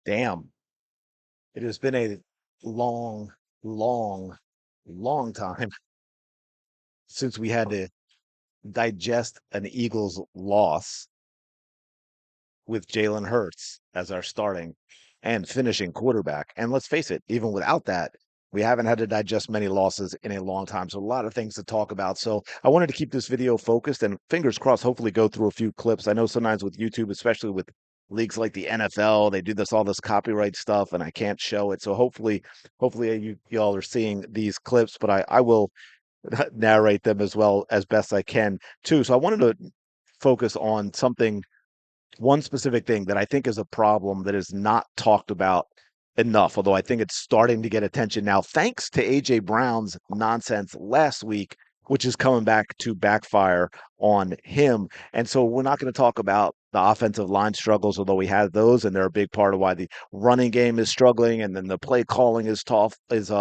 Damn, it has been a long, long, long time since we had to digest an Eagles loss with Jalen Hurts as our starting and finishing quarterback. And let's face it, even without that, we haven't had to digest many losses in a long time. So a lot of things to talk about. So I wanted to keep this video focused and fingers crossed, hopefully go through a few clips. I know sometimes with YouTube, especially with leagues like the NFL, they do all this copyright stuff and I can't show it. So hopefully you y'all are seeing these clips, but I will narrate them as well as best I can too. So I wanted to focus on something, one specific thing that I think is a problem that is not talked about enough, although I think it's starting to get attention now, thanks to AJ Brown's nonsense last week, which is coming back to backfire on him. And so we're not going to talk about the offensive line struggles, although we had those, and they're a big part of why the running game is struggling, and then the play calling is tough, is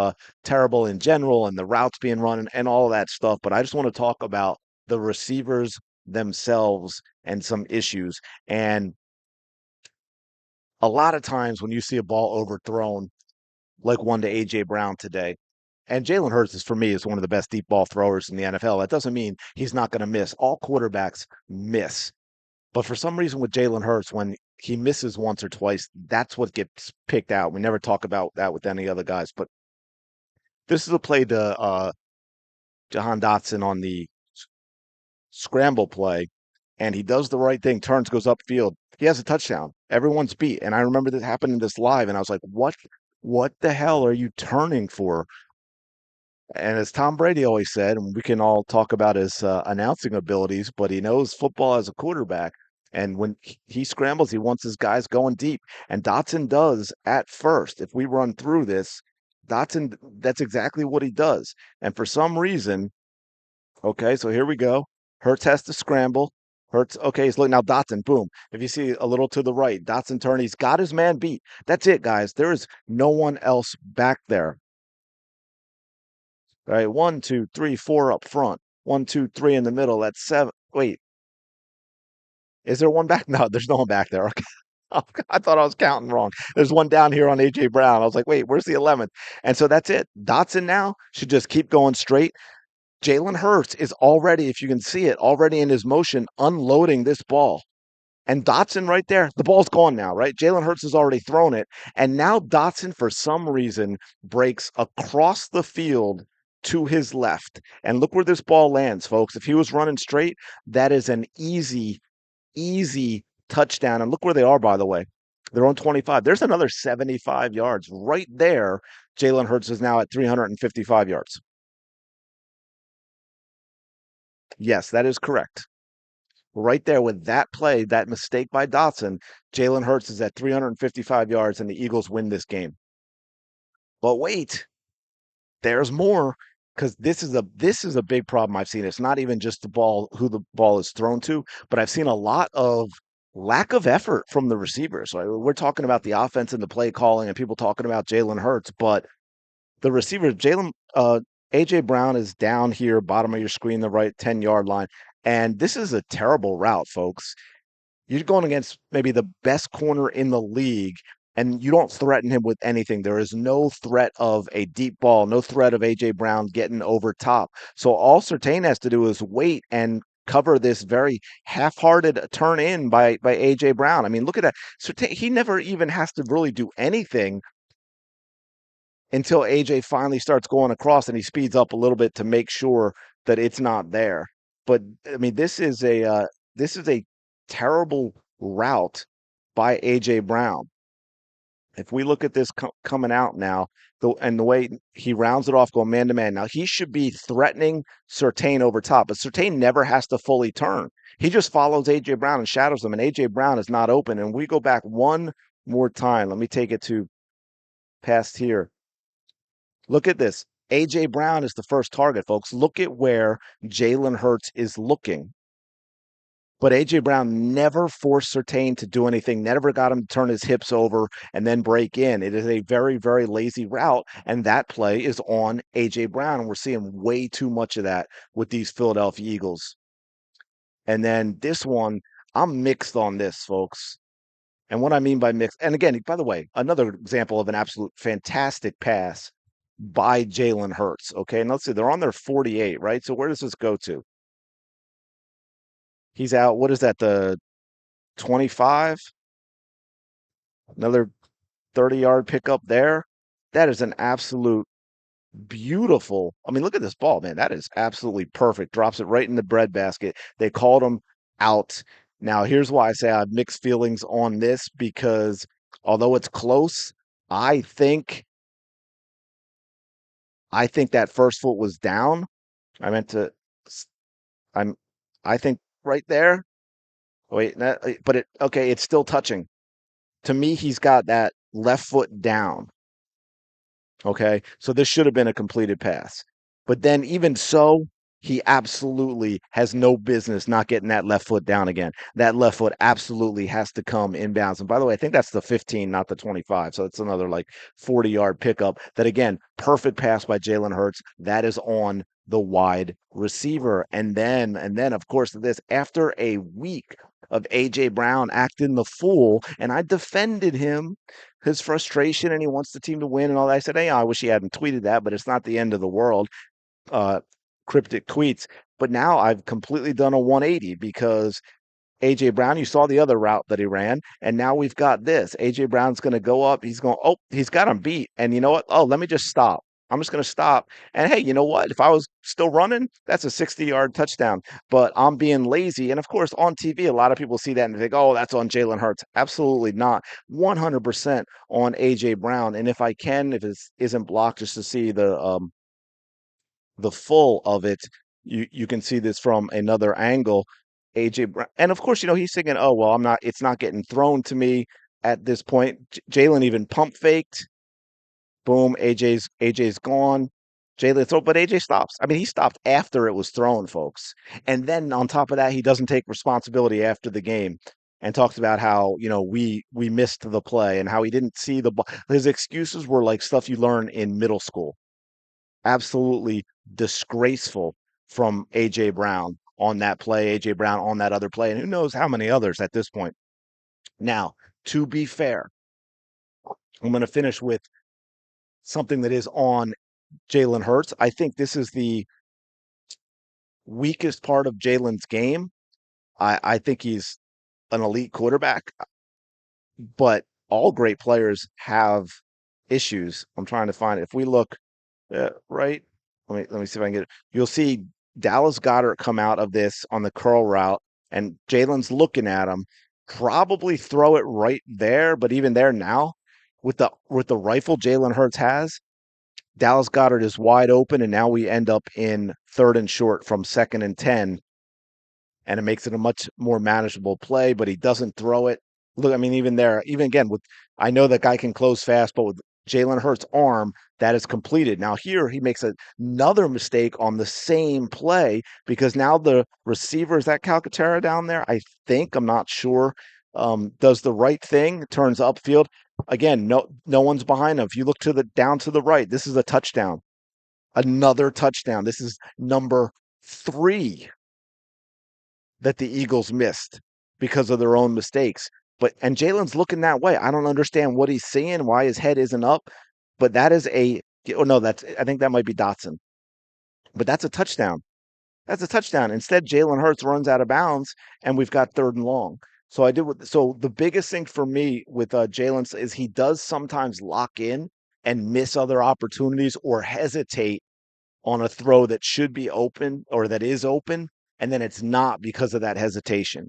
terrible in general, and the routes being run and all of that stuff. But I just want to talk about the receivers themselves and some issues. And a lot of times when you see a ball overthrown, like one to AJ Brown today, and Jalen Hurts is for me is one of the best deep ball throwers in the NFL. That doesn't mean he's not going to miss. All quarterbacks miss. But for some reason with Jalen Hurts, when he misses once or twice, that's what gets picked out. We never talk about that with any other guys. But this is a play to Jahan Dotson on the scramble play, and he does the right thing, turns, goes upfield. He has a touchdown. Everyone's beat. And I remember this happening this live, and I was like, what the hell are you turning for? And as Tom Brady always said, and we can all talk about his announcing abilities, but he knows football as a quarterback. And when he scrambles, he wants his guys going deep. And Dotson does at first. If we run through this, Dotson, that's exactly what he does. And for some reason, okay, so here we go. Hurts has to scramble. Hurts, okay, he's looking now. Dotson, boom. If you see a little to the right, Dotson turn, he's got his man beat. That's it, guys. There is no one else back there. All right, one, two, three, four up front. One, two, three in the middle. That's seven. Wait, is there one back? No, there's no one back there. Okay. I thought I was counting wrong. There's one down here on AJ Brown. I was like, wait, where's the 11th? And so that's it. Dotson now should just keep going straight. Jalen Hurts is already, if you can see it, already in his motion, unloading this ball. And Dotson right there, the ball's gone now, right? Jalen Hurts has already thrown it. And now Dotson, for some reason, breaks across the field to his left. And look where this ball lands, folks. If he was running straight, that is an easy, easy touchdown. And look where they are, by the way. They're on 25. There's another 75 yards right there. Jalen Hurts is now at 355 yards. Yes, that is correct. Right there with that play, that mistake by Dotson, Jalen Hurts is at 355 yards and the Eagles win this game. But wait, there's more because this is a big problem I've seen. It's not even just the ball, who the ball is thrown to, but I've seen a lot of lack of effort from the receivers. So we're talking about the offense and the play calling and people talking about Jalen Hurts, but the receiver, AJ Brown is down here, bottom of your screen, the right 10-yard line. And this is a terrible route, folks. You're going against maybe the best corner in the league, and you don't threaten him with anything. There is no threat of a deep ball, no threat of AJ Brown getting over top. So all Surtain has to do is wait and cover this very half-hearted turn in by AJ Brown. I mean, look at that. Surtain, he never even has to really do anything until AJ finally starts going across and he speeds up a little bit to make sure that it's not there. But I mean, this is a terrible route by AJ Brown. If we look at this coming out now, and the way he rounds it off going man to man, now he should be threatening Surtain over top, but Surtain never has to fully turn. He just follows AJ Brown and shadows him, and AJ Brown is not open. And we go back one more time. Let me take it to past here. Look at this. AJ Brown is the first target, folks. Look at where Jalen Hurts is looking. But AJ Brown never forced Surtain to do anything, never got him to turn his hips over and then break in. It is a very, very lazy route, and that play is on AJ Brown. And we're seeing way too much of that with these Philadelphia Eagles. And then this one, I'm mixed on this, folks. And what I mean by mix, and again, by the way, another example of an absolute fantastic pass by Jalen Hurts. Okay, and let's see, they're on their 48, right? So where does this go to? He's out. What is that? The 25? Another 30-yard pickup there. That is an absolute beautiful. I mean, look at this ball, man. That is absolutely perfect. Drops it right in the breadbasket. They called him out. Now, here's why I say I have mixed feelings on this because although it's close, I think I think that first foot was down. I meant to. I'm. I think right there. Wait, but it okay. It's still touching. To me, he's got that left foot down. Okay. So this should have been a completed pass. But then, even so, he absolutely has no business not getting that left foot down again. That left foot absolutely has to come inbounds. And by the way, I think that's the 15, not the 25. So it's another like 40-yard pickup. That again, perfect pass by Jalen Hurts. That is on the wide receiver. And then, of course, this after a week of AJ Brown acting the fool, and I defended him his frustration and he wants the team to win and all that. I said, hey, I wish he hadn't tweeted that, but it's not the end of the world. Uh, Cryptic tweets. But now I've completely done a 180 because AJ Brown, you saw the other route that he ran, and now we've got this. AJ Brown's going to go up. He's going, oh, he's got him beat. And you know what? Oh, let me just stop. I'm just going to stop. And hey, you know what? If I was still running, that's a 60-yard touchdown. But I'm being lazy. And of course, on TV, a lot of people see that and they think, oh, that's on Jalen Hurts. Absolutely not. 100% on AJ Brown. And if I can, if it isn't blocked, just to see the full of it, you can see this from another angle. AJ Brown, and of course, he's thinking, "Oh well, I'm not. It's not getting thrown to me at this point." Jalen even pump faked. Boom, AJ's gone. Jalen throw, but AJ stops. I mean, he stopped after it was thrown, folks. And then on top of that, he doesn't take responsibility after the game and talks about how we missed the play and how he didn't see the ball. His excuses were like stuff you learn in middle school. Absolutely disgraceful from AJ Brown on that play, AJ Brown on that other play, and who knows how many others at this point. Now, to be fair, I'm going to finish with something that is on Jalen Hurts. I think this is the weakest part of Jalen's game. I think he's an elite quarterback, but all great players have issues. I'm trying to find it. If we look right, let me see if I can get it. You'll see Dallas Goddard come out of this on the curl route, and Jalen's looking at him. Probably throw it right there, but even there now, with the rifle Jalen Hurts has, Dallas Goddard is wide open, and now we end up in third and short from second and 10, and it makes it a much more manageable play, but he doesn't throw it. Look, I mean, even there, even again, I know that guy can close fast, but with Jalen Hurts' arm, that is completed. Now, here he makes another mistake on the same play because now the receiver, is that Calcaterra down there? I think, I'm not sure, does the right thing, turns upfield. Again, no one's behind him. If you look down to the right, this is a touchdown, another touchdown. This is number 3 that the Eagles missed because of their own mistakes. And Jalen's looking that way. I don't understand what he's seeing, why his head isn't up. But that is oh no, I think that might be Dotson. But that's a touchdown. That's a touchdown. Instead, Jalen Hurts runs out of bounds, and we've got third and long. So the biggest thing for me with Jalen is he does sometimes lock in and miss other opportunities or hesitate on a throw that should be open or that is open, and then it's not because of that hesitation.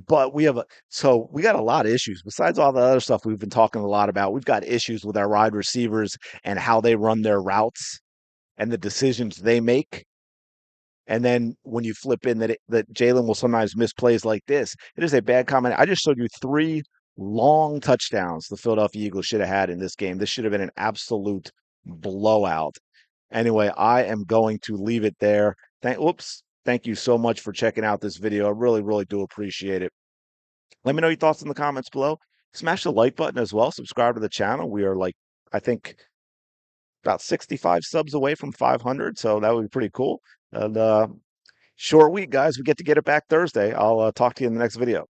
But we got a lot of issues besides all the other stuff we've been talking a lot about. We've got issues with our wide receivers and how they run their routes and the decisions they make. And then when you flip in that Jalen will sometimes miss plays like this, it is a bad comment. I just showed you 3 long touchdowns the Philadelphia Eagles should have had in this game. This should have been an absolute blowout. Anyway, I am going to leave it there. Thank you so much for checking out this video. I really, really do appreciate it. Let me know your thoughts in the comments below. Smash the like button as well. Subscribe to the channel. We are like, I think, about 65 subs away from 500, so that would be pretty cool. And short week, guys. We get it back Thursday. I'll talk to you in the next video.